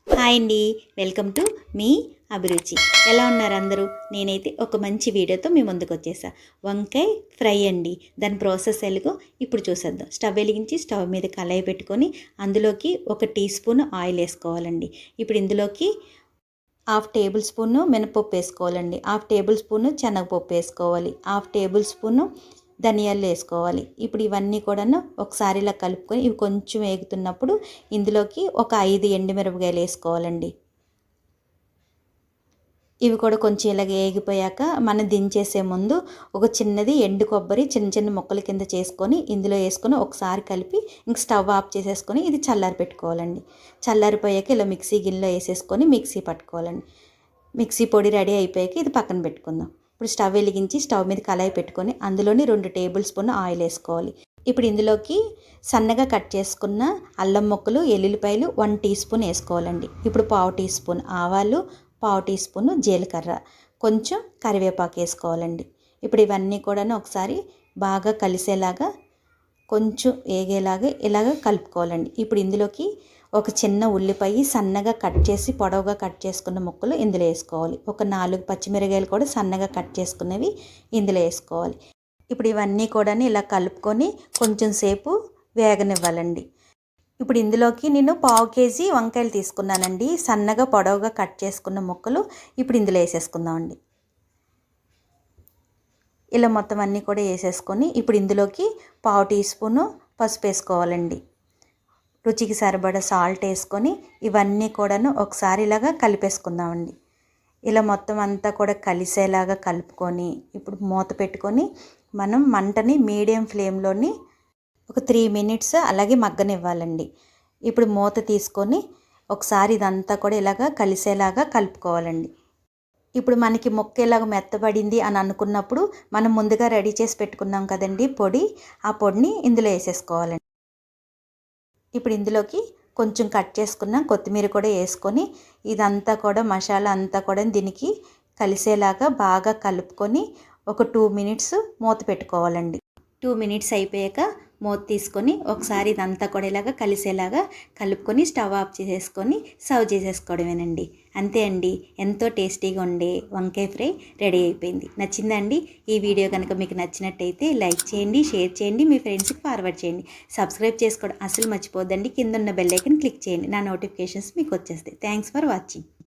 Hi అండి, welcome to me అభిరుచి. ఎలా ఉన్నారు అందరూ? నేనైతే ఒక మంచి వీడియోతో మీ ముందుకు వచ్చేసా. వంకాయ ఫ్రై అండి. దాని ప్రాసెస్ ఎలాగో ఇప్పుడు చూసేద్దాం. స్టవ్ వెలిగించి స్టవ్ మీద కళాయి పెట్టుకొని అందులోకి 1 టీ స్పూన్ ఆయిల్ వేసుకోవాలండి. ఇప్పుడు ఇందులోకి 1/2 టేబుల్ స్పూను మినపప్పు వేసుకోవాలండి. 1/2 టేబుల్ స్పూను శనగపప్పు వేసుకోవాలి. 1/2 టేబుల్ స్పూను ధనియాలు వేసుకోవాలి. ఇప్పుడు ఇవన్నీ కూడాను ఒకసారి ఇలా కలుపుకొని ఇవి కొంచెం వేగుతున్నప్పుడు ఇందులోకి ఒక 5 ఎండుమిరపకాయలు వేసుకోవాలండి. ఇవి కూడా కొంచెం ఇలాగ వేగిపోయాక మనం దించేసే ముందు ఒక చిన్నది ఎండు కొబ్బరి చిన్న చిన్న ముక్కల కింద చేసుకొని ఇందులో వేసుకొని ఒకసారి కలిపి ఇంక స్టవ్ ఆఫ్ చేసేసుకొని ఇది చల్లారి పెట్టుకోవాలండి. చల్లారిపోయాక ఇలా మిక్సీ గిన్నెలో వేసేసుకొని మిక్సీ పట్టుకోవాలండి. మిక్సీ పొడి రెడీ అయిపోయాక ఇది పక్కన పెట్టుకుందాం. ఇప్పుడు స్టవ్ వెలిగించి స్టవ్ మీద కళాయి పెట్టుకొని అందులోని 2 టేబుల్ స్పూన్ ఆయిల్ వేసుకోవాలి. ఇప్పుడు ఇందులోకి సన్నగా కట్ చేసుకున్న అల్లం ముక్కలు, ఎల్లుల్లిపాయలు 1 టీ స్పూన్ వేసుకోవాలండి. ఇప్పుడు 1/2 టీ స్పూన్ ఆవాలు, 1/2 టీ స్పూన్ జీలకర్ర, కొంచెం కరివేపాకు వేసుకోవాలండి. ఇప్పుడు ఇవన్నీ కూడా ఒకసారి బాగా కలిసేలాగా కొంచెం వేగేలాగా ఇలాగ కలుపుకోవాలండి. ఇప్పుడు ఇందులోకి ఒక చిన్న ఉల్లిపాయ సన్నగా కట్ చేసి పొడవుగా కట్ చేసుకున్న ముక్కలు ఇందులో వేసుకోవాలి. ఒక 4 పచ్చిమిరకాయలు కూడా సన్నగా కట్ చేసుకున్నవి ఇందులో వేసుకోవాలి. ఇప్పుడు ఇవన్నీ కూడా ఇలా కలుపుకొని కొంచెం సేపు వేగనివ్వాలండి. ఇప్పుడు ఇందులోకి నేను 1/2 కేజీ వంకాయలు తీసుకున్నానండి. సన్నగా పొడవుగా కట్ చేసుకున్న ముక్కలు ఇప్పుడు ఇందులో వేసేసుకుందామండి. ఇలా మొత్తం అన్నీ కూడా వేసేసుకొని ఇప్పుడు ఇందులోకి 1/2 టీ స్పూను పసుపు వేసుకోవాలండి. రుచికి సరిపడా సాల్ట్ వేసుకొని ఇవన్నీ కూడాను ఒకసారి ఇలాగా కలిపేసుకుందామండి. ఇలా మొత్తం అంతా కూడా కలిసేలాగా కలుపుకొని ఇప్పుడు మూత పెట్టుకొని మనం మంటని మీడియం ఫ్లేమ్లోని ఒక 3 మినిట్స్ అలాగే మగ్గనివ్వాలండి. ఇప్పుడు మూత తీసుకొని ఒకసారి ఇదంతా కూడా ఇలాగా కలిసేలాగా కలుపుకోవాలండి. ఇప్పుడు మనకి ముక్క ఇలాగ మెత్తబడింది అని అనుకున్నప్పుడు మనం ముందుగా రెడీ చేసి పెట్టుకున్నాం కదండి పొడి, ఆ పొడిని ఇందులో వేసేసుకోవాలండి. ఇప్పుడు ఇందులోకి కొంచెం కట్ చేసుకున్న కొత్తిమీర కూడా వేసుకొని ఇదంతా కూడా మసాలా అంతా కూడా దీనికి కలిసేలాగా బాగా కలుపుకొని ఒక 2 మినిట్స్ మూత పెట్టుకోవాలండి. 2 మినిట్స్ అయిపోయాక మూత తీసుకొని ఒకసారి ఇదంతా కూడా ఇలాగా కలిసేలాగా కలుపుకొని స్టవ్ ఆఫ్ చేసేసుకొని సర్వ్ చేసేసుకోవడమేనండి. అంతే అండి, ఎంతో టేస్టీగా ఉండే వంకాయ ఫ్రై రెడీ అయిపోయింది. నచ్చిందండి? ఈ వీడియో కనుక మీకు నచ్చినట్టయితే లైక్ చేయండి, షేర్ చేయండి, మీ ఫ్రెండ్స్కి ఫార్వర్డ్ చేయండి. సబ్స్క్రైబ్ చేసుకోవడం అసలు మర్చిపోద్దండి. కింద ఉన్న బెల్ ఐకాన్ క్లిక్ చేయండి. నా నోటిఫికేషన్స్ మీకు వచ్చేస్తాయి. Thanks for watching.